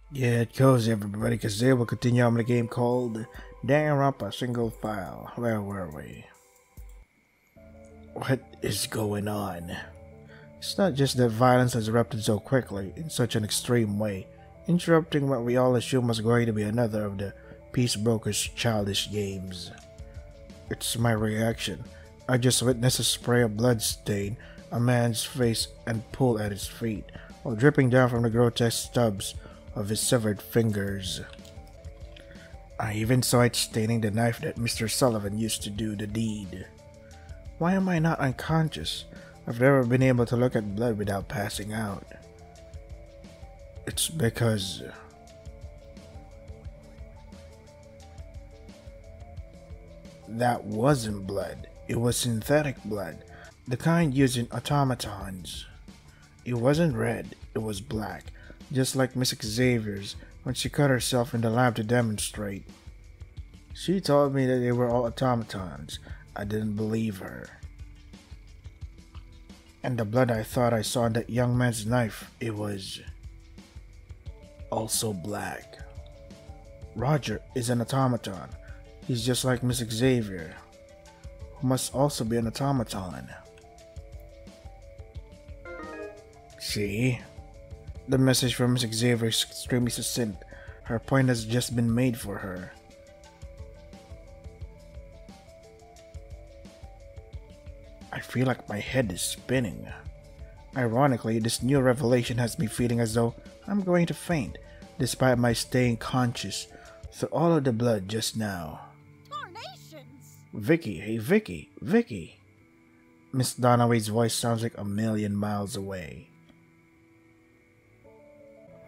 Yeah, it goes everybody, because today we'll continue on with a game called Danganronpa Single File. Where were we? What is going on? It's not just that violence has erupted so quickly, in such an extreme way, interrupting what we all assumed was going to be another of the peace brokers' childish games. It's my reaction. I just witnessed a spray of blood stain a man's face and pool at his feet, while dripping down from the grotesque stubs of his severed fingers. I even saw it staining the knife that Mr. Sullivan used to do the deed. Why am I not unconscious? I've never been able to look at blood without passing out. It's because that wasn't blood. It was synthetic blood, the kind used in automatons. It wasn't red, it was black, just like Miss Xavier's when she cut herself in the lab to demonstrate. She told me that they were all automatons. I didn't believe her. And the blood I thought I saw on that young man's knife, it was also black. Roger is an automaton. He's just like Miss Xavier, who must also be an automaton. See? The message from Miss Xavier is extremely succinct. Her point has just been made for her. I feel like my head is spinning. Ironically, this new revelation has me feeling as though I'm going to faint, despite my staying conscious through all of the blood just now. Tarnations! Vicky, hey Vicky, Vicky. Miss Donaway's voice sounds like a million miles away.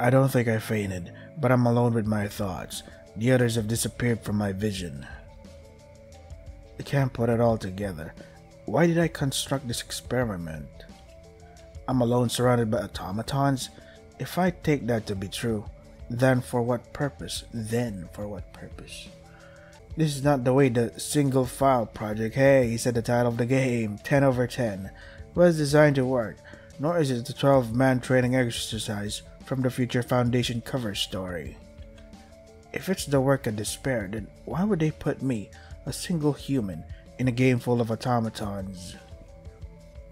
I don't think I fainted, but I'm alone with my thoughts. The others have disappeared from my vision. I can't put it all together. Why did I construct this experiment? I'm alone surrounded by automatons? If I take that to be true, then for what purpose? This is not the way the Single File project, hey, he said the title of the game, 10 over 10, was designed to work, nor is it the 12-man training exercise from the Future Foundation cover story. If it's the work of despair, then why would they put me, a single human, in a game full of automatons?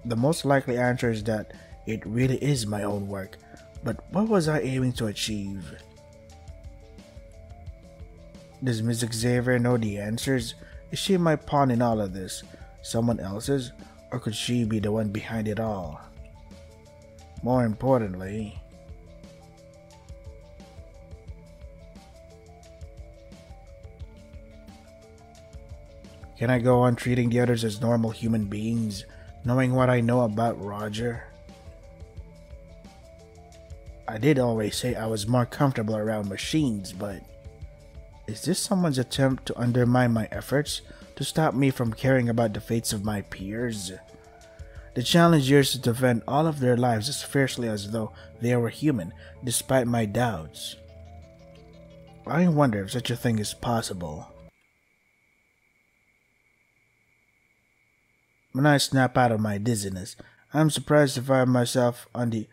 The most likely answer is that it really is my own work, but what was I aiming to achieve? Does Ms. Xavier know the answers? Is she my pawn in all of this? Someone else's? Or could she be the one behind it all? More importantly, can I go on treating the others as normal human beings, knowing what I know about Roger? I did always say I was more comfortable around machines, but is this someone's attempt to undermine my efforts to stop me from caring about the fates of my peers? The challenge here is to defend all of their lives as fiercely as though they were human, despite my doubts. I wonder if such a thing is possible. When I snap out of my dizziness, I'm surprised to find myself on the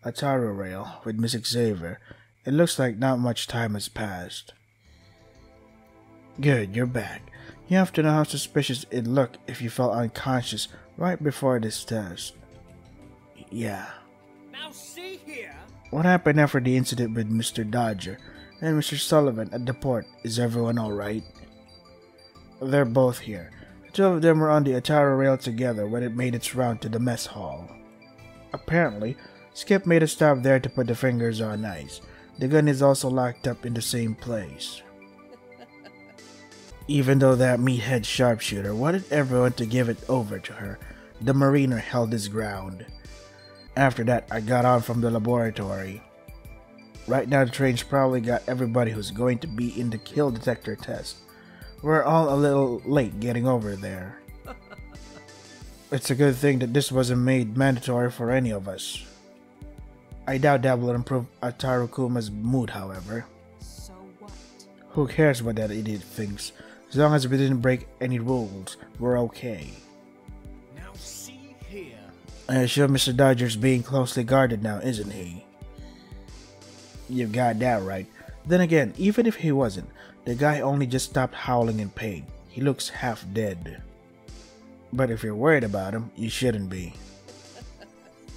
Atari rail with Miss Xavier. It looks like not much time has passed. Good, you're back. You have to know how suspicious it'd look if you fell unconscious right before this test. Yeah. Now see here. What happened after the incident with Mr. Dodger and Mr. Sullivan at the port? Is everyone alright? They're both here. The two of them were on the Atari rail together when it made its round to the mess hall. Apparently, Skip made a stop there to put the fingers on ice. The gun is also locked up in the same place. Even though that meathead sharpshooter wanted everyone to give it over to her, the mariner held his ground. After that, I got on from the laboratory. Right now, the train's probably got everybody who's going to be in the kill detector test. We're all a little late getting over there. It's a good thing that this wasn't made mandatory for any of us. I doubt that will improve Ataru Kuma's mood, however. So what? Who cares what that idiot thinks? As long as we didn't break any rules, we're okay. Now see here. I assume Mr. Dodger's being closely guarded now, isn't he? You got that right. Then again, even if he wasn't, the guy only just stopped howling in pain. He looks half dead. But if you're worried about him, you shouldn't be.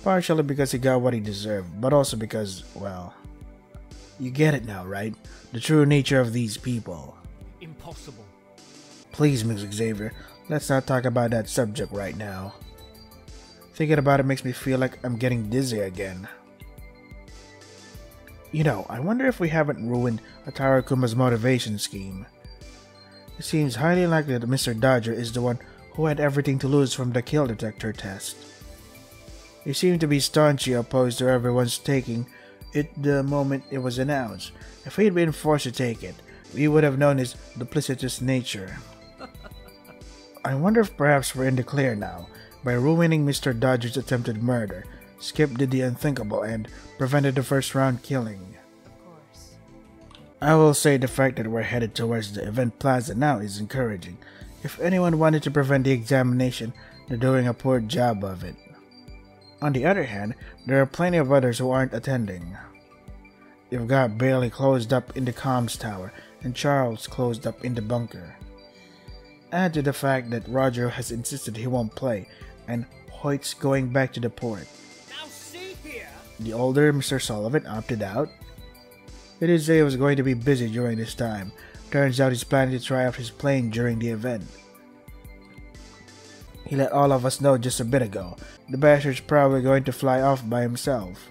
Partially because he got what he deserved, but also because, well, you get it now, right? The true nature of these people. Impossible. Please, Miss Xavier, let's not talk about that subject right now. Thinking about it makes me feel like I'm getting dizzy again. You know, I wonder if we haven't ruined Ataru Kuma's motivation scheme. It seems highly likely that Mr. Dodger is the one who had everything to lose from the kill detector test. He seemed to be staunchly opposed to everyone's taking it the moment it was announced. If he'd been forced to take it, we would have known his duplicitous nature. I wonder if perhaps we're in the clear now. By ruining Mr. Dodger's attempted murder, Skip did the unthinkable and prevented the first round killing. Of course. I will say the fact that we're headed towards the event plaza now is encouraging. If anyone wanted to prevent the examination, they're doing a poor job of it. On the other hand, there are plenty of others who aren't attending. You've got Bailey closed up in the comms tower and Charles closed up in the bunker. Add to the fact that Roger has insisted he won't play and Hoyt's going back to the port. Now see here. The older Mr. Sullivan opted out. He did say he was going to be busy during this time. Turns out he's planning to try out his plane during the event. He let all of us know just a bit ago. The bastard's probably going to fly off by himself.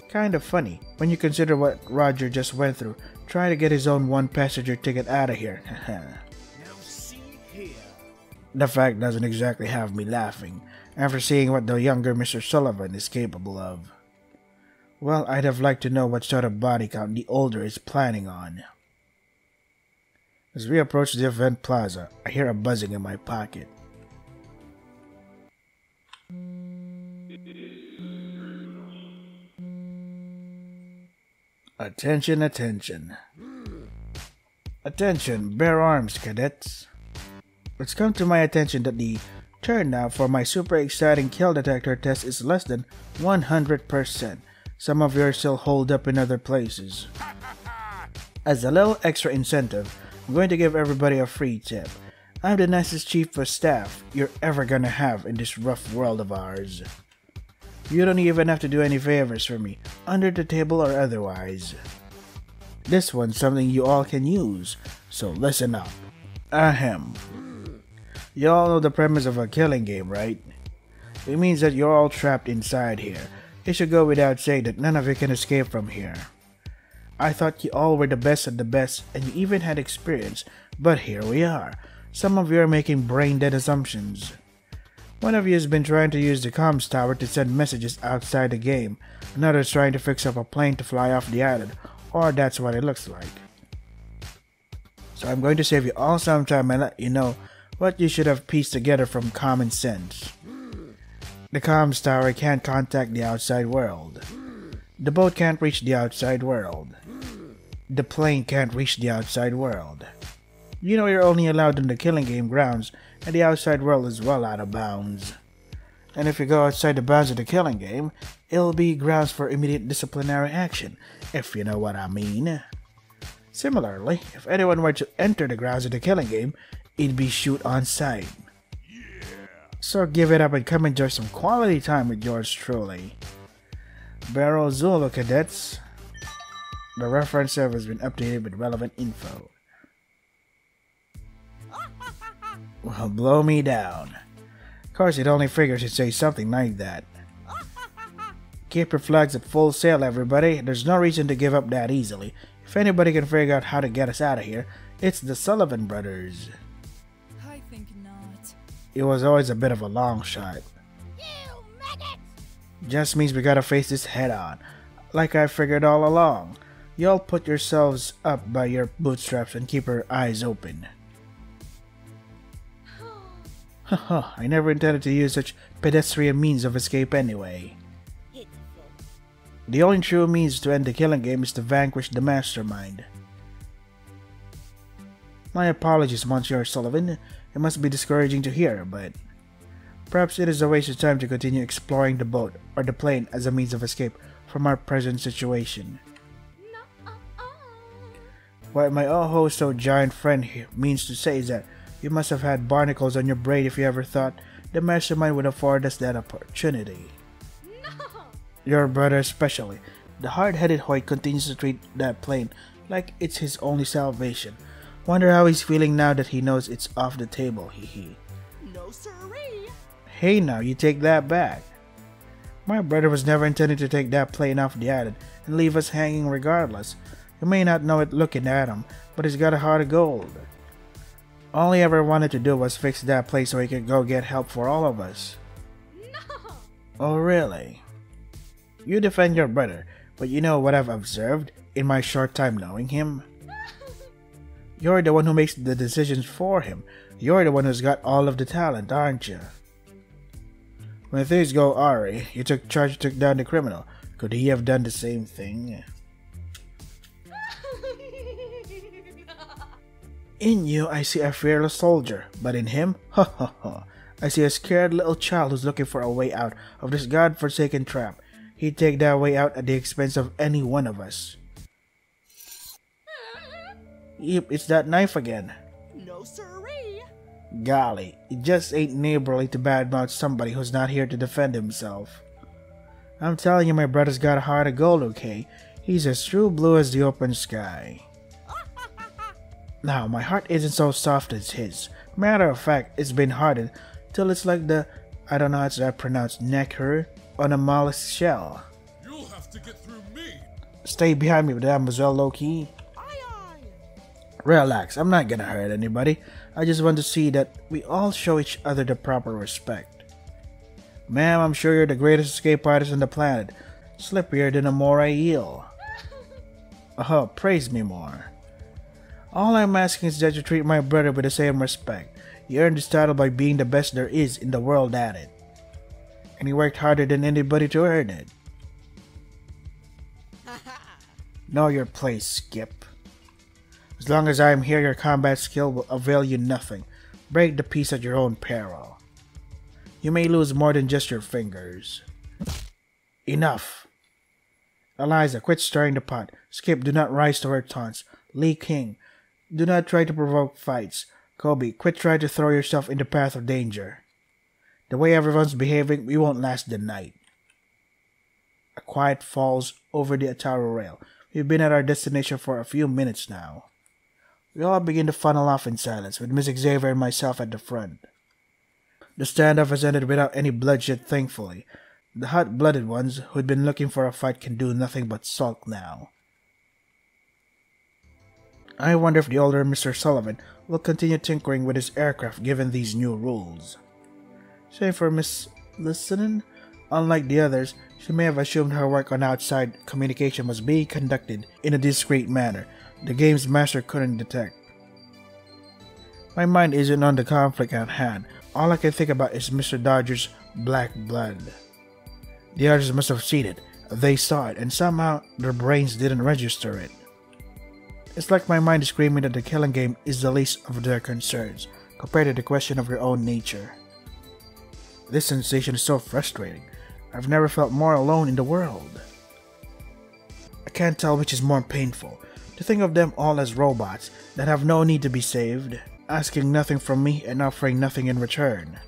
Kind of funny, when you consider what Roger just went through, trying to get his own one-passenger ticket out of here. Now see here. The fact doesn't exactly have me laughing, after seeing what the younger Mr. Sullivan is capable of. Well, I'd have liked to know what sort of body count the older is planning on. As we approach the event plaza, I hear a buzzing in my pocket. Attention, attention. Attention, bear arms, cadets. It's come to my attention that the turnout for my super exciting kill detector test is less than 100%. Some of you are still holed up in other places. As a little extra incentive, I'm going to give everybody a free tip. I'm the nicest chief of staff you're ever gonna have in this rough world of ours. You don't even have to do any favors for me, under the table or otherwise. This one's something you all can use, so listen up. Ahem. You all know the premise of a killing game, right? It means that you're all trapped inside here. It should go without saying that none of you can escape from here. I thought you all were the best of the best and you even had experience, but here we are. Some of you are making brain-dead assumptions. One of you has been trying to use the comms tower to send messages outside the game. Another's trying to fix up a plane to fly off the island, or that's what it looks like. So I'm going to save you all some time and let you know what you should have pieced together from common sense. The comms tower can't contact the outside world. The boat can't reach the outside world. The plane can't reach the outside world. You know you're only allowed in the killing game grounds, and the outside world is well out of bounds. And if you go outside the bounds of the killing game, it'll be grounds for immediate disciplinary action, if you know what I mean. Similarly, if anyone were to enter the grounds of the killing game, it'd be shoot on sight. So give it up and come enjoy some quality time with yours truly. Barrel Zulu cadets. The reference server has been updated with relevant info. Well, blow me down. Of course, it only figures you'd say something like that. Keep your flags at full sail, everybody. There's no reason to give up that easily. If anybody can figure out how to get us out of here, it's the Sullivan brothers. I think not. It was always a bit of a long shot. You maggot! Just means we gotta face this head on. Like I figured all along. Y'all put yourselves up by your bootstraps and keep your eyes open. Haha, I never intended to use such pedestrian means of escape anyway. The only true means to end the killing game is to vanquish the mastermind. My apologies, Monsieur Sullivan. It must be discouraging to hear, but perhaps it is a waste of time to continue exploring the boat or the plane as a means of escape from our present situation. What my oh so giant friend here means to say is that you must have had barnacles on your brain if you ever thought the mastermind would afford us that opportunity. No! Your brother especially. The hard-headed Hoyt continues to treat that plane like it's his only salvation. Wonder how he's feeling now that he knows it's off the table, hee. No siree! Hey now, you take that back. My brother was never intending to take that plane off the island and leave us hanging regardless. You may not know it looking at him, but he's got a heart of gold. All he ever wanted to do was fix that place so he could go get help for all of us. No! Oh really? You defend your brother, but you know what I've observed in my short time knowing him? You're the one who makes the decisions for him. You're the one who's got all of the talent, aren't you? When things go awry, you took charge, took down the criminal. Could he have done the same thing? In you, I see a fearless soldier, but in him, I see a scared little child who's looking for a way out of this godforsaken trap. He'd take that way out at the expense of any one of us. Yep, it's that knife again. No siree! Golly, it just ain't neighborly to badmouth somebody who's not here to defend himself. I'm telling you, my brother's got a heart of gold, okay? He's as true blue as the open sky. Now, my heart isn't so soft as his. Matter of fact, it's been hardened till it's like the, I don't know how to pronounce, necker on a mollusk shell. You'll have to get through me. Stay behind me, mademoiselle Low-Key. Relax, I'm not gonna hurt anybody. I just want to see that we all show each other the proper respect. Ma'am, I'm sure you're the greatest escape artist on the planet. Slippier than a moray eel. Oh, praise me more. All I'm asking is that you treat my brother with the same respect. You earned this title by being the best there is in the world at it. And he worked harder than anybody to earn it. Know your place, Skip. As long as I am here, your combat skill will avail you nothing. Break the piece at your own peril. You may lose more than just your fingers. Enough. Eliza, quit stirring the pot. Skip, do not rise to her taunts. Lee King, do not try to provoke fights. Kobe, quit trying to throw yourself in the path of danger. The way everyone's behaving, we won't last the night. A quiet falls over the Ataru rail. We've been at our destination for a few minutes now. We all begin to funnel off in silence, with Miss Xavier and myself at the front. The standoff has ended without any bloodshed, thankfully. The hot-blooded ones who'd been looking for a fight can do nothing but sulk now. I wonder if the older Mr. Sullivan will continue tinkering with his aircraft given these new rules. Save for Miss Listenin, unlike the others, she may have assumed her work on outside communication was being conducted in a discreet manner the game's master couldn't detect. My mind isn't on the conflict at hand. All I can think about is Mr. Dodger's black blood. The others must have seen it. They saw it, and somehow their brains didn't register it. It's like my mind is screaming that the killing game is the least of their concerns, compared to the question of your own nature. This sensation is so frustrating. I've never felt more alone in the world. I can't tell which is more painful. To think of them all as robots that have no need to be saved, asking nothing from me and offering nothing in return.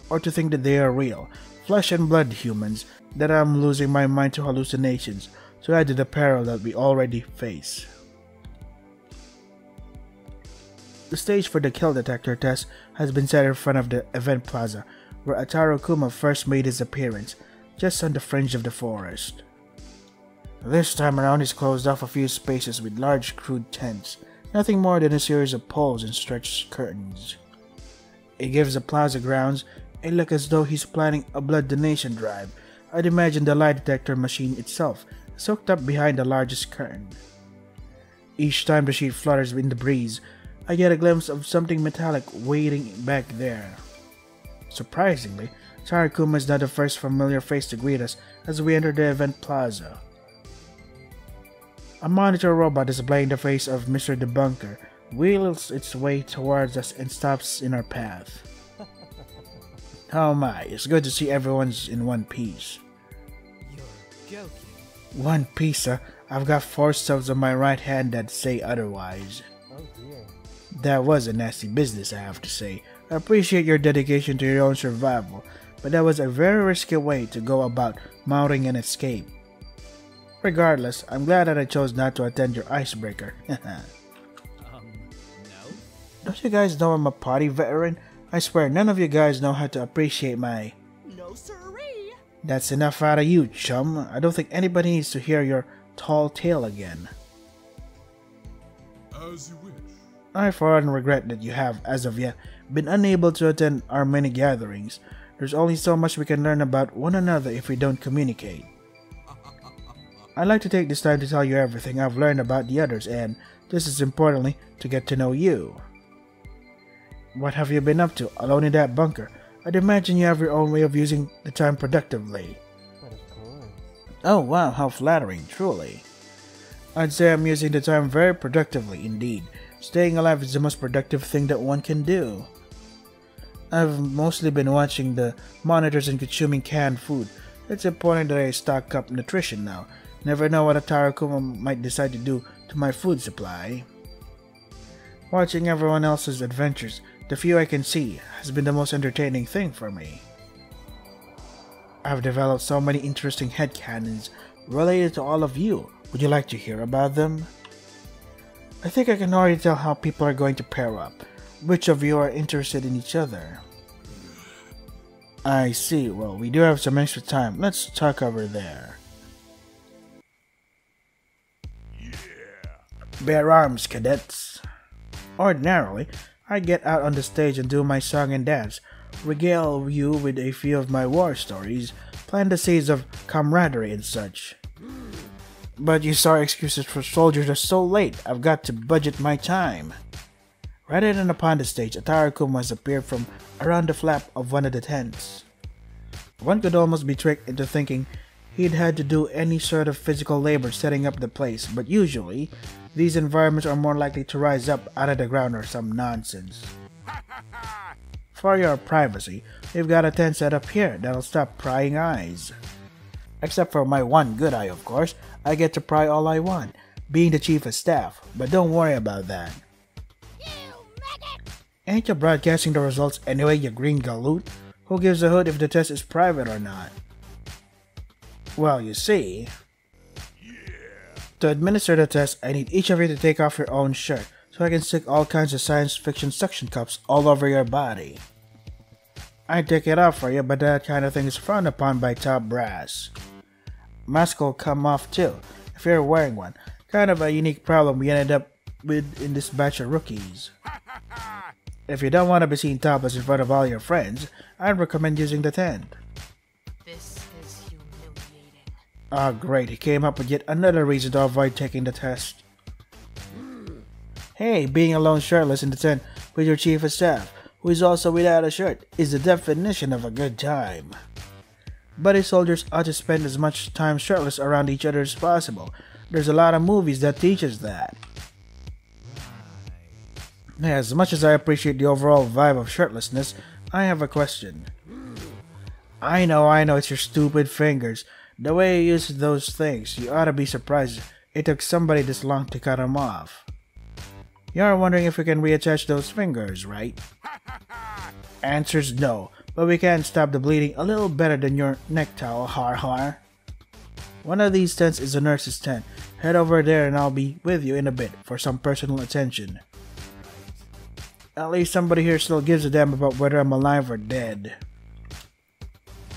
Or to think that they are real, flesh and blood humans, that I'm losing my mind to hallucinations to add to the peril that we already face. The stage for the kill detector test has been set in front of the event plaza, where Ataru Kuma first made his appearance, just on the fringe of the forest. This time around he's closed off a few spaces with large crude tents, nothing more than a series of poles and stretched curtains. It gives the plaza grounds a look as though he's planning a blood donation drive. I'd imagine the lie detector machine itself is hooked up behind the largest curtain. Each time the sheet flutters in the breeze, I get a glimpse of something metallic waiting back there. Surprisingly, Tarakuma is not the first familiar face to greet us as we enter the event plaza. A monitor robot displaying the face of Mr. Debunker wheels its way towards us and stops in our path. Oh my, it's good to see everyone's in one piece. You're joking. One pizza. I've got 4 subs on my right hand that say otherwise. Oh dear. That was a nasty business, I have to say. I appreciate your dedication to your own survival, but that was a very risky way to go about mounting an escape. Regardless, I'm glad that I chose not to attend your icebreaker. No? Don't you guys know I'm a potty veteran? I swear none of you guys know how to appreciate my... No siree. That's enough out of you, chum. I don't think anybody needs to hear your tall tale again. As you wish. I for one regret that you have, as of yet, been unable to attend our many gatherings. There's only so much we can learn about one another if we don't communicate. I'd like to take this time to tell you everything I've learned about the others and, just as importantly, to get to know you. What have you been up to, alone in that bunker? I'd imagine you have your own way of using the time productively. But of course. Oh wow, how flattering, truly. I'd say I'm using the time very productively indeed. Staying alive is the most productive thing that one can do. I've mostly been watching the monitors and consuming canned food. It's important that I stock up nutrition now. Never know what a Tarakuma might decide to do to my food supply. Watching everyone else's adventures, the few I can see, has been the most entertaining thing for me. I've developed so many interesting headcanons related to all of you. Would you like to hear about them? I think I can already tell how people are going to pair up. Which of you are interested in each other? I see. Well, we do have some extra time. Let's talk over there. Bear arms, cadets. Ordinarily, I get out on the stage and do my song and dance, regale you with a few of my war stories, plant the seeds of camaraderie and such. But you sorry excuses for soldiers are so late, I've got to budget my time. Rather than upon the stage, a Tarakuma has appeared from around the flap of one of the tents. One could almost be tricked into thinking he'd had to do any sort of physical labor setting up the place, but usually, these environments are more likely to rise up out of the ground or some nonsense. For your privacy, we've got a tent set up here that'll stop prying eyes. Except for my one good eye, of course, I get to pry all I want, being the chief of staff, but don't worry about that. Ain't you broadcasting the results anyway, you green galoot? Who gives a hoot if the test is private or not? Well, you see... To administer the test, I need each of you to take off your own shirt, so I can stick all kinds of science fiction suction cups all over your body. I'd take it off for you, but that kind of thing is frowned upon by top brass. Mask will come off too, if you're wearing one. Kind of a unique problem we ended up with in this batch of rookies. If you don't want to be seen topless in front of all your friends, I'd recommend using the tent. This is humiliating. Ah, great, he came up with yet another reason to avoid taking the test. Hey, being alone shirtless in the tent with your chief of staff, who is also without a shirt, is the definition of a good time. Buddy soldiers ought to spend as much time shirtless around each other as possible. There's a lot of movies that teach us that. As much as I appreciate the overall vibe of shirtlessness, I have a question. I know, it's your stupid fingers. The way you use those things, you ought to be surprised it took somebody this long to cut them off. You're wondering if we can reattach those fingers, right? Answer's no, but we can stop the bleeding a little better than your neck towel, har har. One of these tents is a nurse's tent. Head over there and I'll be with you in a bit for some personal attention. At least somebody here still gives a damn about whether I'm alive or dead.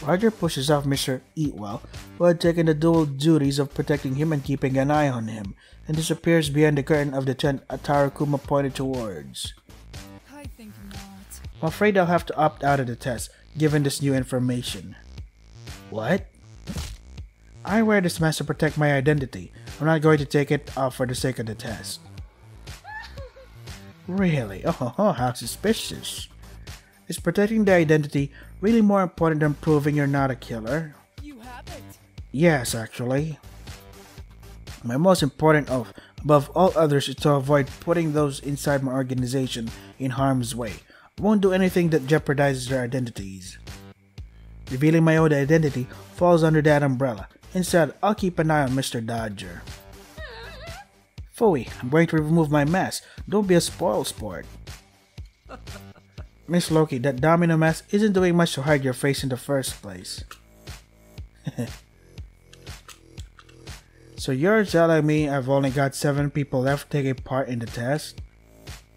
Roger pushes off Mr. Eatwell, who had taken the dual duties of protecting him and keeping an eye on him, and disappears behind the curtain of the tent Tarakuma pointed towards. I think not. I'm afraid I'll have to opt out of the test, given this new information. What? I wear this mask to protect my identity. I'm not going to take it off for the sake of the test. Really? Oh, how suspicious. Is protecting the identity really more important than proving you're not a killer? You have it. Yes, actually. My most important oath, above all others, is to avoid putting those inside my organization in harm's way. I won't do anything that jeopardizes their identities. Revealing my own identity falls under that umbrella. Instead, I'll keep an eye on Mr. Dodger. Phooey, I'm going to remove my mask. Don't be a spoil sport. Miss Loki, that domino mask isn't doing much to hide your face in the first place. So you're telling me I've only got 7 people left taking part in the test?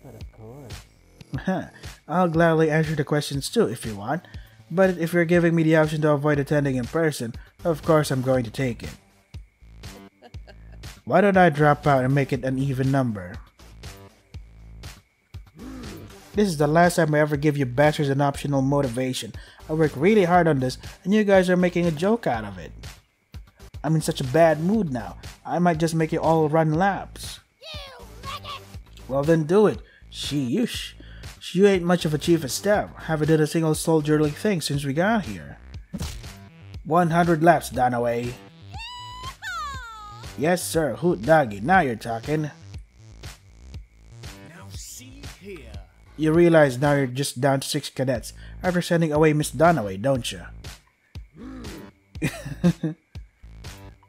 But of course. I'll gladly answer the questions too if you want, but if you're giving me the option to avoid attending in person, of course I'm going to take it. Why don't I drop out and make it an even number? This is the last time I ever give you bastards an optional motivation. I worked really hard on this, and you guys are making a joke out of it. I'm in such a bad mood now. I might just make you all run laps. Well then do it. Sheesh. You ain't much of a chief of staff. Haven't done a single soldierly thing since we got here. 100 laps, Donaway. Yes sir, hoot doggy, now you're talking. Now see here. You realize now you're just down to 6 cadets after sending away Miss Donaway, don't you?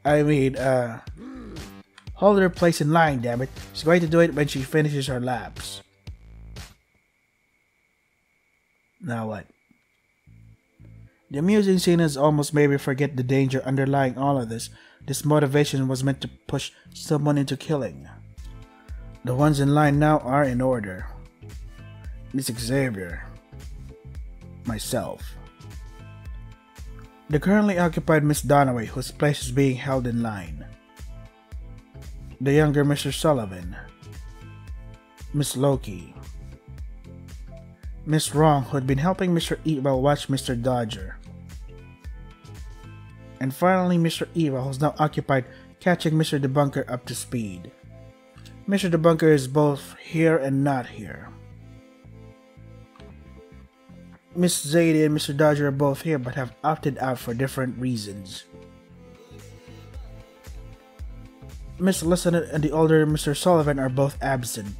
I mean, hold her place in line, damn it. She's going to do it when she finishes her laps. Now what? The amusing scene has almost made me forget the danger underlying all of this. This motivation was meant to push someone into killing. The ones in line now are in order. Miss Xavier. Myself. The currently occupied Miss Donaway, whose place is being held in line. The younger Mr. Sullivan. Miss Loki. Miss Wrong, who had been helping Mr. Evil watch Mr. Dodger. And finally Mr. Evil, who's now occupied catching Mr. Debunker up to speed. Mr. Debunker is both here and not here. Miss Zadie and Mr. Dodger are both here but have opted out for different reasons. Miss Lieutenant and the older Mr. Sullivan are both absent.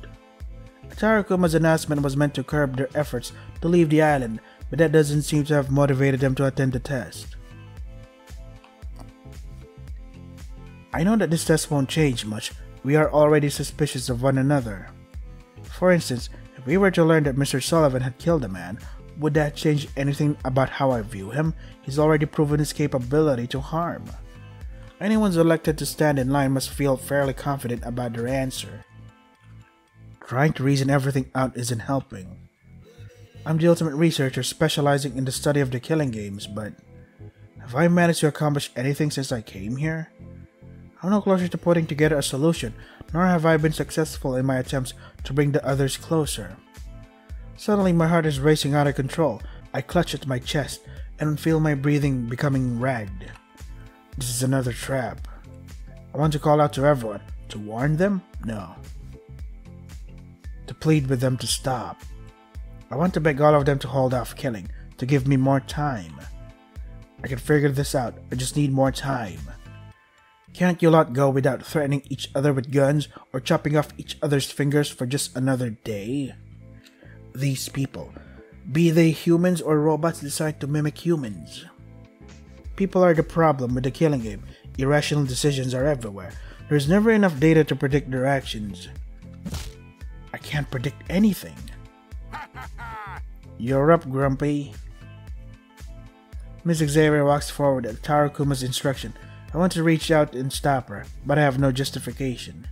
Tarakuma's announcement was meant to curb their efforts to leave the island, but that doesn't seem to have motivated them to attend the test. I know that this test won't change much. We are already suspicious of one another. For instance, if we were to learn that Mr. Sullivan had killed a man, would that change anything about how I view him? He's already proven his capability to harm. Anyone elected to stand in line must feel fairly confident about their answer. Trying to reason everything out isn't helping. I'm the ultimate researcher specializing in the study of the killing games, but have I managed to accomplish anything since I came here? I'm no closer to putting together a solution, nor have I been successful in my attempts to bring the others closer. Suddenly my heart is racing out of control. I clutch at my chest and feel my breathing becoming ragged. This is another trap. I want to call out to everyone. To warn them? No. To plead with them to stop. I want to beg all of them to hold off killing, to give me more time. I can figure this out, I just need more time. Can't you lot go without threatening each other with guns or chopping off each other's fingers for just another day? These people, be they humans or robots, decide to mimic humans. People are the problem with the killing game. Irrational decisions are everywhere. There's never enough data to predict their actions. I can't predict anything. You're up, Grumpy. Miss Xavier walks forward at Tarakuma's instruction. I want to reach out and stop her, but I have no justification.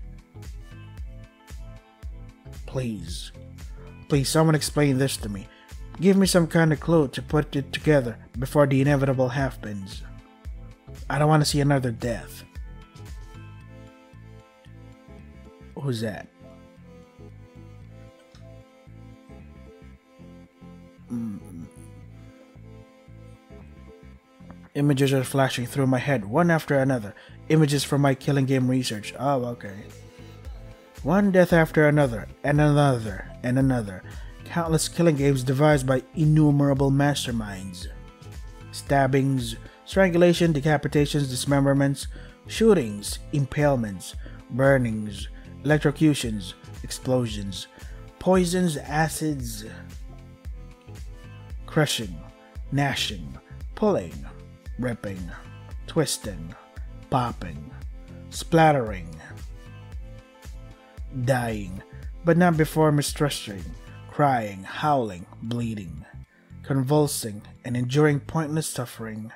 Please. Please, someone explain this to me. Give me some kind of clue to put it together before the inevitable happens. I don't want to see another death. Who's that? Images are flashing through my head, one after another. Images from my killing game research. Oh, okay. One death after another, and another, and another. Countless killing games devised by innumerable masterminds. Stabbings, strangulation, decapitations, dismemberments, shootings, impalements, burnings, electrocutions, explosions, poisons, acids, crushing, gnashing, pulling, ripping, twisting, popping, splattering, dying, but not before mistrusting, crying, howling, bleeding, convulsing, and enduring pointless suffering.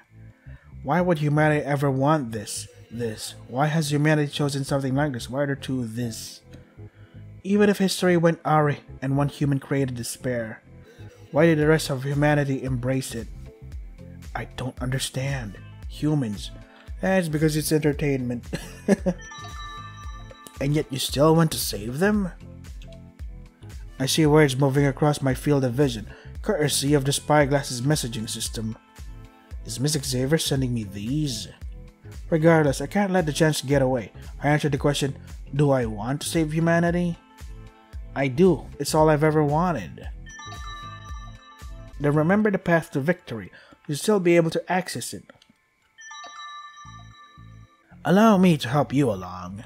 Why would humanity ever want this? Why has humanity chosen something like this? Why are there two this? Even if history went awry and one human created despair, why did the rest of humanity embrace it? I don't understand. Humans. That's because it's entertainment. And yet you still want to save them? I see words moving across my field of vision, courtesy of the Spyglass's messaging system. Is Miss Xavier sending me these? Regardless, I can't let the chance get away. I answered the question, do I want to save humanity? I do. It's all I've ever wanted. Then remember the path to victory. You'll still be able to access it. Allow me to help you along.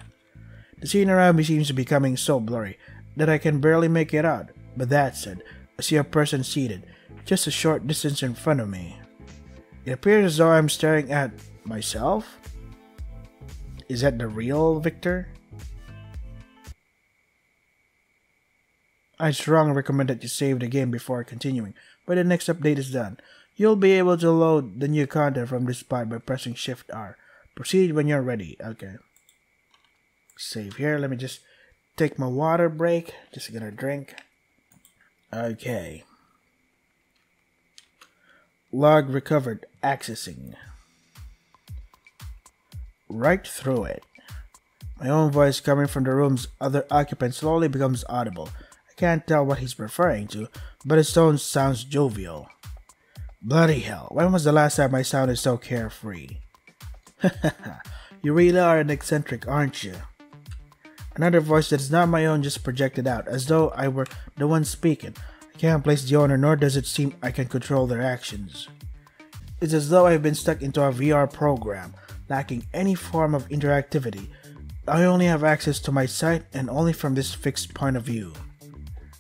The scene around me seems to be becoming so blurry that I can barely make it out. But that said, I see a person seated just a short distance in front of me. It appears as though I'm staring at myself. Is that the real Victor? I strongly recommend that you save the game before continuing, but the next update is done. You'll be able to load the new content from this spot by pressing Shift R. Proceed when you're ready. Okay. Save here. Let me just take my water break. Just gonna drink. Okay. Log recovered. Accessing. Right through it. My own voice coming from the room's other occupant slowly becomes audible. I can't tell what he's referring to, but his tone sounds jovial. Bloody hell, when was the last time I sounded so carefree? You really are an eccentric, aren't you? Another voice that is not my own just projected out, as though I were the one speaking. I can't place the owner, nor does it seem I can control their actions. It's as though I've been stuck into a VR program, lacking any form of interactivity. I only have access to my sight and only from this fixed point of view.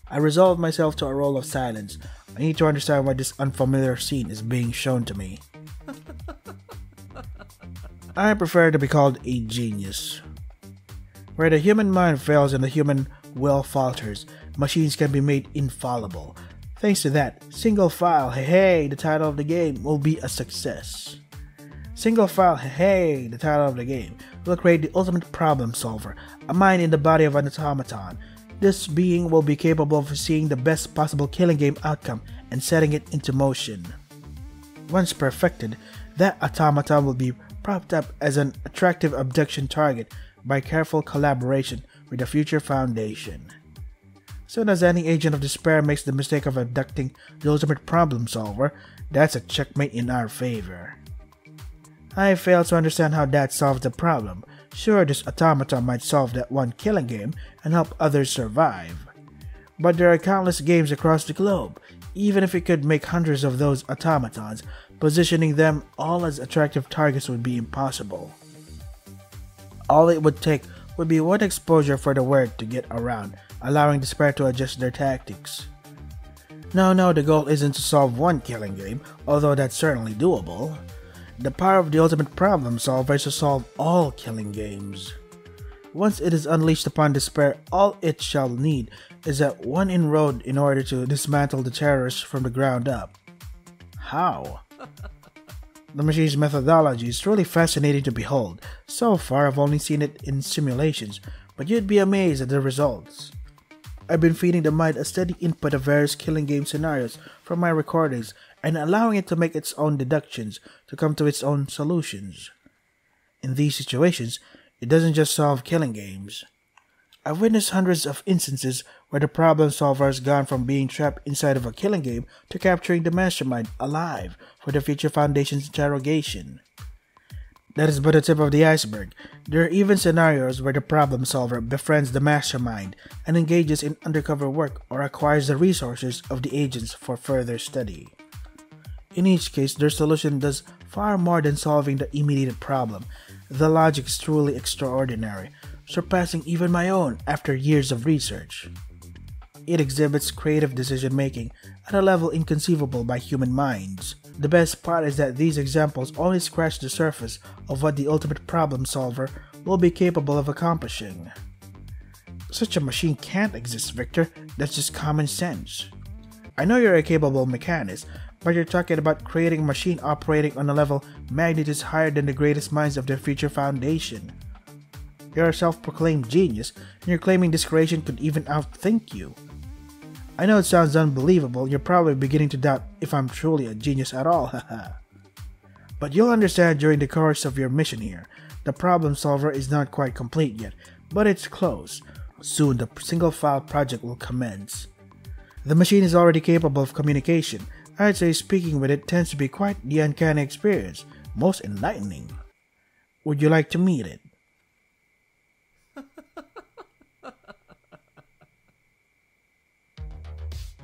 I resolve myself to a role of silence. I need to understand why this unfamiliar scene is being shown to me. I prefer to be called a genius. Where the human mind fails and the human will falters, machines can be made infallible. Thanks to that, Single File, hey, the title of the game, will be a success. Single File, hey, the title of the game, will create the ultimate problem solver, a mind in the body of an automaton. This being will be capable of seeing the best possible killing game outcome and setting it into motion. Once perfected, that automaton will be propped up as an attractive abduction target by careful collaboration with the future Foundation. Soon as any agent of despair makes the mistake of abducting the ultimate problem solver, that's a checkmate in our favor. I fail to understand how that solves the problem. Sure, this automaton might solve that one killing game and help others survive. But there are countless games across the globe. Even if it could make hundreds of those automatons, positioning them all as attractive targets would be impossible. All it would take would be one exposure for the word to get around, allowing despair to adjust their tactics. No, the goal isn't to solve one killing game, although that's certainly doable. The power of the ultimate problem solver is to solve all killing games. Once it is unleashed upon despair, all it shall need is that one inroad in order to dismantle the terrorists from the ground up. How? The machine's methodology is truly fascinating to behold. So far, I've only seen it in simulations, but you'd be amazed at the results. I've been feeding the mind a steady input of various killing game scenarios from my recordings and allowing it to make its own deductions to come to its own solutions. In these situations, it doesn't just solve killing games. I've witnessed hundreds of instances where the problem solver has gone from being trapped inside of a killing game to capturing the mastermind alive for the future Foundation's interrogation. That is but the tip of the iceberg. There are even scenarios where the problem solver befriends the mastermind and engages in undercover work or acquires the resources of the agents for further study. In each case, their solution does far more than solving the immediate problem. The logic is truly extraordinary, surpassing even my own after years of research. it exhibits creative decision-making at a level inconceivable by human minds. The best part is that these examples only scratch the surface of what the ultimate problem solver will be capable of accomplishing. Such a machine can't exist, Victor. That's just common sense. I know you're a capable mechanist, but you're talking about creating a machine operating on a level magnitudes higher than the greatest minds of their future foundation. You're a self-proclaimed genius, and you're claiming this creation could even outthink you. I know it sounds unbelievable, you're probably beginning to doubt if I'm truly a genius at all, haha. But you'll understand during the course of your mission here. The problem solver is not quite complete yet, but it's close. Soon the single file project will commence. The machine is already capable of communication. I'd say speaking with it tends to be quite the uncanny experience, most enlightening. Would you like to meet it?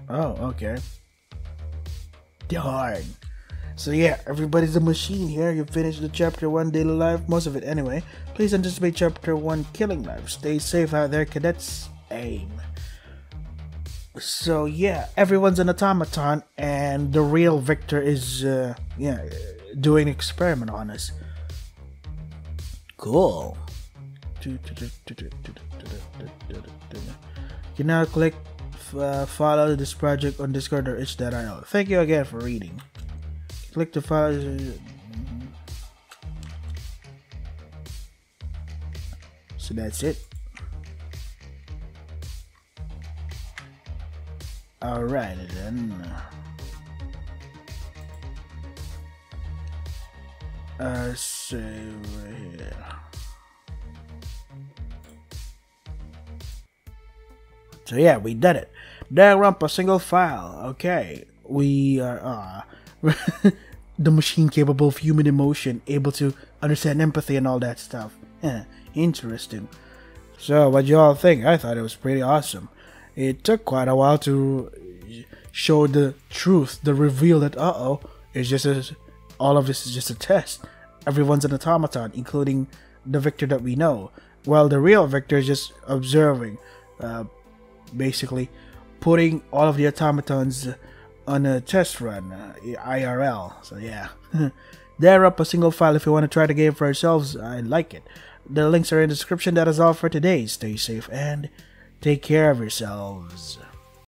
Oh, okay. Darn. So yeah, everybody's a machine here. You finished the chapter 1 daily life, most of it anyway. Please anticipate chapter 1 killing life. Stay safe out there, cadets. Aim. So yeah, everyone's an automaton, and the real Victor is doing an experiment on us. Cool. You can now click follow this project on Discord or itch.io. Thank you again for reading. Click to follow. So that's it. Alright then. So here. So yeah, we did it. Danganronpa single file. Okay, we are the machine capable of human emotion, able to understand empathy and all that stuff. Interesting. So what y'all think? I thought it was pretty awesome. It took quite a while to show the truth, the reveal that it's just all of this is just a test. Everyone's an automaton, including the Victor that we know. Well, the real Victor is just observing, basically putting all of the automatons on a test run, IRL. So yeah, they're up a single file if you want to try the game for yourselves. I like it. The links are in the description. That is all for today. Stay safe and take care of yourselves.